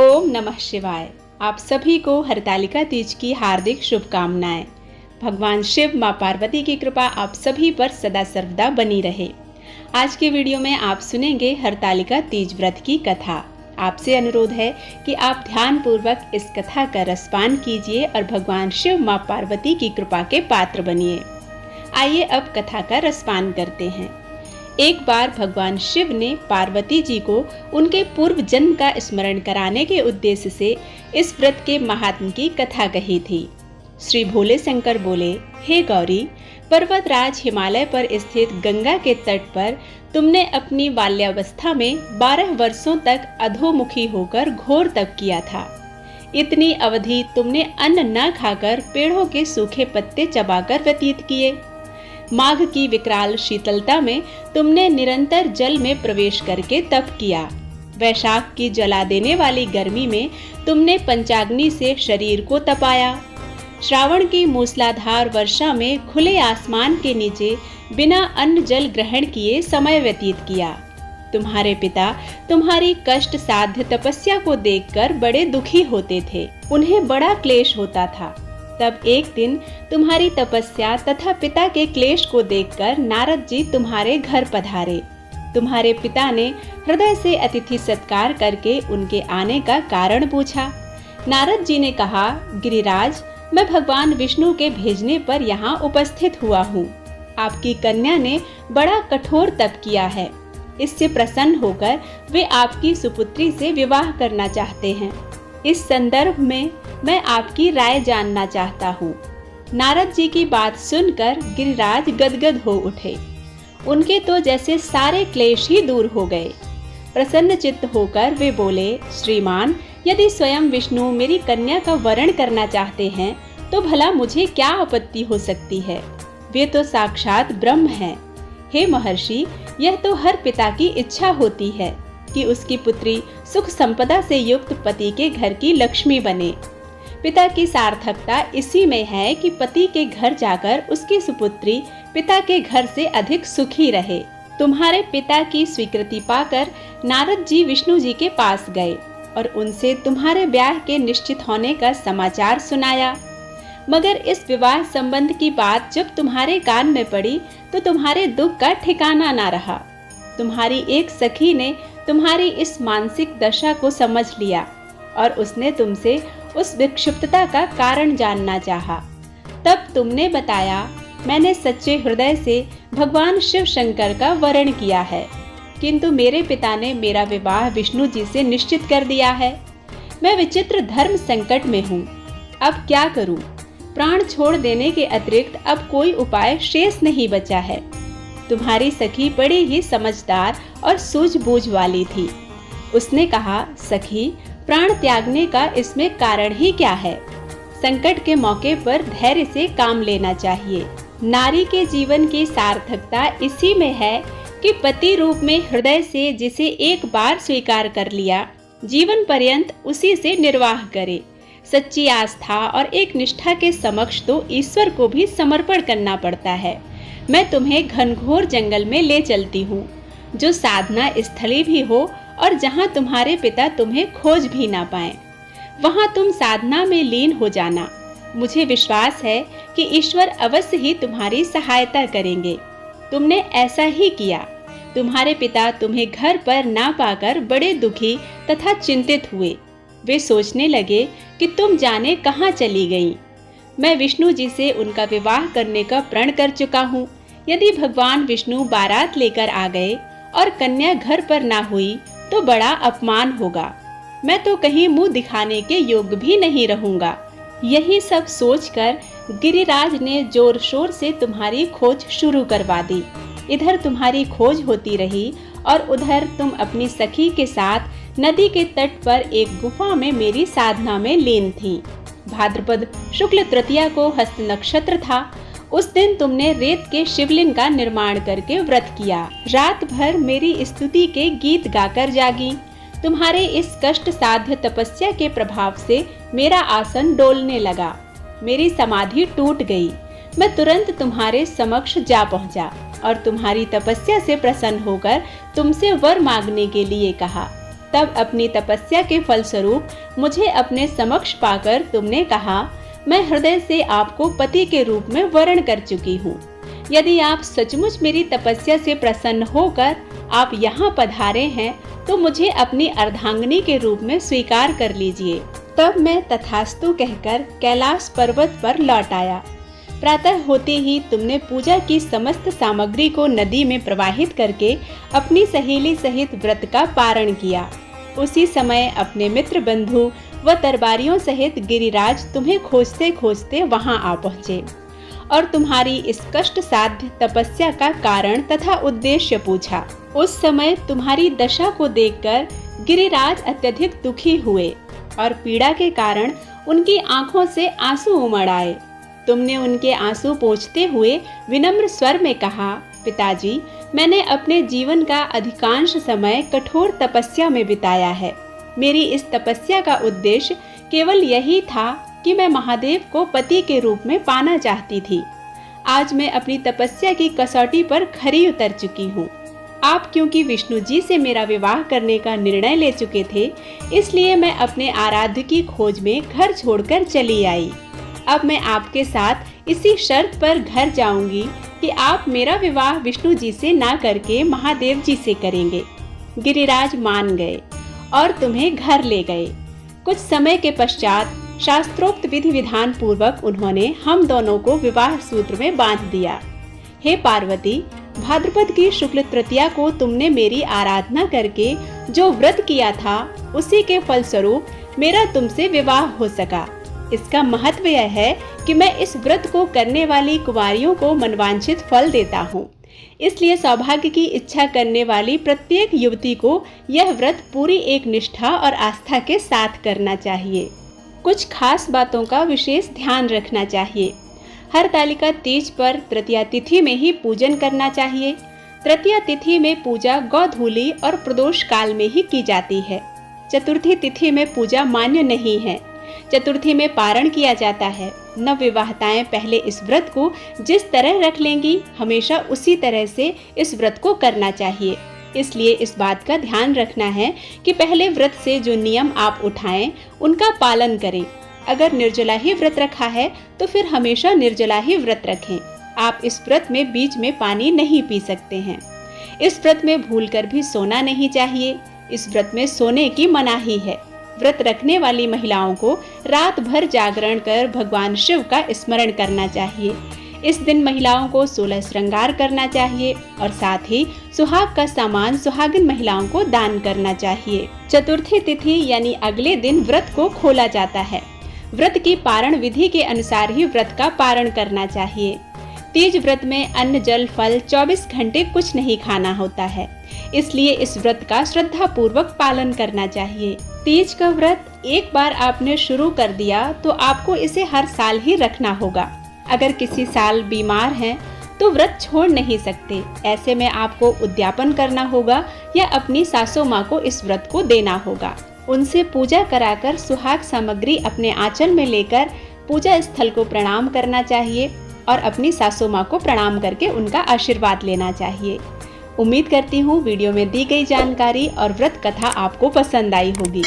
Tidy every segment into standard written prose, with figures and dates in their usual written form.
ओम नमः शिवाय। आप सभी को हरतालिका तीज की हार्दिक शुभकामनाएं। भगवान शिव मां पार्वती की कृपा आप सभी पर सदा सर्वदा बनी रहे। आज के वीडियो में आप सुनेंगे हरतालिका तीज व्रत की कथा। आपसे अनुरोध है कि आप ध्यान पूर्वक इस कथा का रसपान कीजिए और भगवान शिव मां पार्वती की कृपा के पात्र बनिए। आइए अब कथा का रसपान करते हैं। एक बार भगवान शिव ने पार्वती जी को उनके पूर्व जन्म का स्मरण कराने के उद्देश्य से इस व्रत के महात्म्य की कथा कही थी। श्री भोले शंकर बोले, हे गौरी, पर्वतराज हिमालय पर स्थित गंगा के तट पर तुमने अपनी बाल्यावस्था में 12 वर्षों तक अधोमुखी होकर घोर तप किया था। इतनी अवधि तुमने अन्न न खाकर पेड़ों के सूखे पत्ते चबाकर व्यतीत किए। माघ की विकराल शीतलता में तुमने निरंतर जल में प्रवेश करके तप किया। वैशाख की जला देने वाली गर्मी में तुमने पंचाग्नि से शरीर को तपाया। श्रावण की मूसलाधार वर्षा में खुले आसमान के नीचे बिना अन्न जल ग्रहण किए समय व्यतीत किया। तुम्हारे पिता तुम्हारी कष्ट साध्य तपस्या को देखकर बड़े दुखी होते थे। उन्हें बड़ा क्लेश होता था। तब एक दिन तुम्हारी तपस्या तथा पिता के क्लेश को देखकर नारद जी तुम्हारे घर पधारे। तुम्हारे पिता ने हृदय से अतिथि सत्कार करके उनके आने का कारण पूछा। नारद जी ने कहा, गिरिराज, मैं भगवान विष्णु के भेजने पर यहाँ उपस्थित हुआ हूँ। आपकी कन्या ने बड़ा कठोर तप किया है। इससे प्रसन्न होकर वे आपकी सुपुत्री से विवाह करना चाहते हैं। इस संदर्भ में मैं आपकी राय जानना चाहता हूँ। नारद जी की बात सुनकर गिरिराज गदगद हो उठे। उनके तो जैसे सारे क्लेश ही दूर हो गए। प्रसन्न चित्त होकर वे बोले, श्रीमान, यदि स्वयं विष्णु मेरी कन्या का वरण करना चाहते हैं तो भला मुझे क्या आपत्ति हो सकती है। वे तो साक्षात ब्रह्म हैं। हे महर्षि, यह तो हर पिता की इच्छा होती है कि उसकी पुत्री सुख संपदा से युक्त पति के घर की लक्ष्मी बने। पिता की सार्थकता इसी में है कि पति के घर जाकर उसकी सुपुत्री पिता के घर से अधिक सुखी रहे। तुम्हारे पिता की स्वीकृति पाकर नारद जी विष्णु जी के पास गए और उनसे तुम्हारे ब्याह के निश्चित होने का समाचार सुनाया। मगर इस विवाह संबंध की बात जब तुम्हारे कान में पड़ी तो तुम्हारे दुख का ठिकाना ना रहा। तुम्हारी एक सखी ने तुम्हारी इस मानसिक दशा को समझ लिया और उसने तुमसे उस विक्षिप्तता का कारण जानना चाहा। तब तुमने बताया, मैंने सच्चे हृदय से भगवान शिव शंकर का वरण किया है, किंतु मेरे पिता ने मेरा विवाह विष्णु जी से निश्चित कर दिया है। मैं विचित्र धर्म संकट में हूँ। अब क्या करूँ? प्राण छोड़ देने के अतिरिक्त अब कोई उपाय शेष नहीं बचा है। तुम्हारी सखी बड़ी ही समझदार और सूझबूझ वाली थी। उसने कहा, सखी, प्राण त्यागने का इसमें कारण ही क्या है? संकट के मौके पर धैर्य से काम लेना चाहिए। नारी के जीवन की सार्थकता इसी में है कि पति रूप में हृदय से जिसे एक बार स्वीकार कर लिया, जीवन पर्यंत उसी से निर्वाह करे। सच्ची आस्था और एक निष्ठा के समक्ष तो ईश्वर को भी समर्पण करना पड़ता है। मैं तुम्हें घनघोर जंगल में ले चलती हूँ, जो साधना स्थली भी हो और जहाँ तुम्हारे पिता तुम्हें खोज भी ना पाए। वहाँ तुम साधना में लीन हो जाना। मुझे विश्वास है कि ईश्वर अवश्य ही तुम्हारी सहायता करेंगे। तुमने ऐसा ही किया। तुम्हारे पिता तुम्हें घर पर ना पाकर बड़े दुखी तथा चिंतित हुए। वे सोचने लगे कि तुम जाने कहाँ चली गई। मैं विष्णु जी से उनका विवाह करने का प्रण कर चुका हूँ। यदि भगवान विष्णु बारात लेकर आ गए और कन्या घर पर ना हुई तो बड़ा अपमान होगा। मैं तो कहीं मुंह दिखाने के योग्य भी नहीं रहूंगा। यही सब सोचकर गिरिराज ने जोर शोर से तुम्हारी खोज शुरू करवा दी। इधर तुम्हारी खोज होती रही और उधर तुम अपनी सखी के साथ नदी के तट पर एक गुफा में मेरी साधना में लीन थी। भाद्रपद शुक्ल तृतीया को हस्त नक्षत्र था। उस दिन तुमने रेत के शिवलिंग का निर्माण करके व्रत किया। रात भर मेरी स्तुति के गीत गाकर जागी। तुम्हारे इस कष्ट साध्य तपस्या के प्रभाव से मेरा आसन डोलने लगा। मेरी समाधि टूट गई। मैं तुरंत तुम्हारे समक्ष जा पहुंचा और तुम्हारी तपस्या से प्रसन्न होकर तुमसे वर मांगने के लिए कहा। तब अपनी तपस्या के फलस्वरूप मुझे अपने समक्ष पाकर तुमने कहा, मैं हृदय से आपको पति के रूप में वर्ण कर चुकी हूँ। यदि आप सचमुच मेरी तपस्या से प्रसन्न होकर आप यहाँ पधारे हैं तो मुझे अपनी अर्धांगिनी के रूप में स्वीकार कर लीजिए। तब मैं तथास्तु कहकर कैलाश पर्वत पर लौट आया। प्रातः होते ही तुमने पूजा की समस्त सामग्री को नदी में प्रवाहित करके अपनी सहेली सहित व्रत का पारण किया। उसी समय अपने मित्र बंधु व दरबारियों सहित गिरिराज तुम्हें खोजते खोजते वहां आ पहुँचे और तुम्हारी इस कष्ट साध्य तपस्या का कारण तथा उद्देश्य पूछा। उस समय तुम्हारी दशा को देखकर गिरिराज अत्यधिक दुखी हुए और पीड़ा के कारण उनकी आंखों से आंसू उमड़ आए। तुमने उनके आंसू पोंछते हुए विनम्र स्वर में कहा, पिताजी, मैंने अपने जीवन का अधिकांश समय कठोर तपस्या में बिताया है। मेरी इस तपस्या का उद्देश्य केवल यही था कि मैं महादेव को पति के रूप में पाना चाहती थी। आज मैं अपनी तपस्या की कसौटी पर खरी उतर चुकी हूँ। आप क्योंकि विष्णु जी से मेरा विवाह करने का निर्णय ले चुके थे, इसलिए मैं अपने आराध्य की खोज में घर छोड़कर चली आई। अब मैं आपके साथ इसी शर्त पर घर जाऊंगी कि आप मेरा विवाह विष्णु जी से ना करके महादेव जी से करेंगे। गिरिराज मान गए और तुम्हें घर ले गए। कुछ समय के पश्चात शास्त्रोक्त विधि विधान पूर्वक उन्होंने हम दोनों को विवाह सूत्र में बांध दिया। हे पार्वती, भाद्रपद की शुक्ल तृतीया को तुमने मेरी आराधना करके जो व्रत किया था, उसी के फलस्वरूप मेरा तुमसे विवाह हो सका। इसका महत्व यह है कि मैं इस व्रत को करने वाली कुमारियों को मनवांछित फल देता हूँ। इसलिए सौभाग्य की इच्छा करने वाली प्रत्येक युवती को यह व्रत पूरी एक निष्ठा और आस्था के साथ करना चाहिए। कुछ खास बातों का विशेष ध्यान रखना चाहिए। हरतालिका तीज पर तृतीया तिथि में ही पूजन करना चाहिए। तृतीया तिथि में पूजा गौधूली और प्रदोष काल में ही की जाती है। चतुर्थी तिथि में पूजा मान्य नहीं है। चतुर्थी में पारण किया जाता है। नवविवाहिताएं पहले इस व्रत को जिस तरह रख लेंगी, हमेशा उसी तरह से इस व्रत को करना चाहिए। इसलिए इस बात का ध्यान रखना है कि पहले व्रत से जो नियम आप उठाएं, उनका पालन करें। अगर निर्जला ही व्रत रखा है तो फिर हमेशा निर्जला ही व्रत रखें। आप इस व्रत में बीच में पानी नहीं पी सकते हैं। इस व्रत में भूलकर भी सोना नहीं चाहिए। इस व्रत में सोने की मनाही है। व्रत रखने वाली महिलाओं को रात भर जागरण कर भगवान शिव का स्मरण करना चाहिए। इस दिन महिलाओं को 16 श्रृंगार करना चाहिए और साथ ही सुहाग का सामान सुहागिन महिलाओं को दान करना चाहिए। चतुर्थी तिथि यानी अगले दिन व्रत को खोला जाता है। व्रत की पारण विधि के अनुसार ही व्रत का पारण करना चाहिए। तीज व्रत में अन्न जल फल 24 घंटे कुछ नहीं खाना होता है। इसलिए इस व्रत का श्रद्धा पूर्वक पालन करना चाहिए। तीज का व्रत एक बार आपने शुरू कर दिया तो आपको इसे हर साल ही रखना होगा। अगर किसी साल बीमार हैं तो व्रत छोड़ नहीं सकते। ऐसे में आपको उद्यापन करना होगा या अपनी सासू माँ को इस व्रत को देना होगा। उनसे पूजा कराकर सुहाग सामग्री अपने आंचल में लेकर पूजा स्थल को प्रणाम करना चाहिए और अपनी सासू माँ को प्रणाम करके उनका आशीर्वाद लेना चाहिए। उम्मीद करती हूँ वीडियो में दी गई जानकारी और व्रत कथा आपको पसंद आई होगी।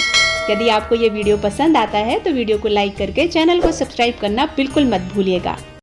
यदि आपको ये वीडियो पसंद आता है तो वीडियो को लाइक करके चैनल को सब्सक्राइब करना बिल्कुल मत भूलिएगा।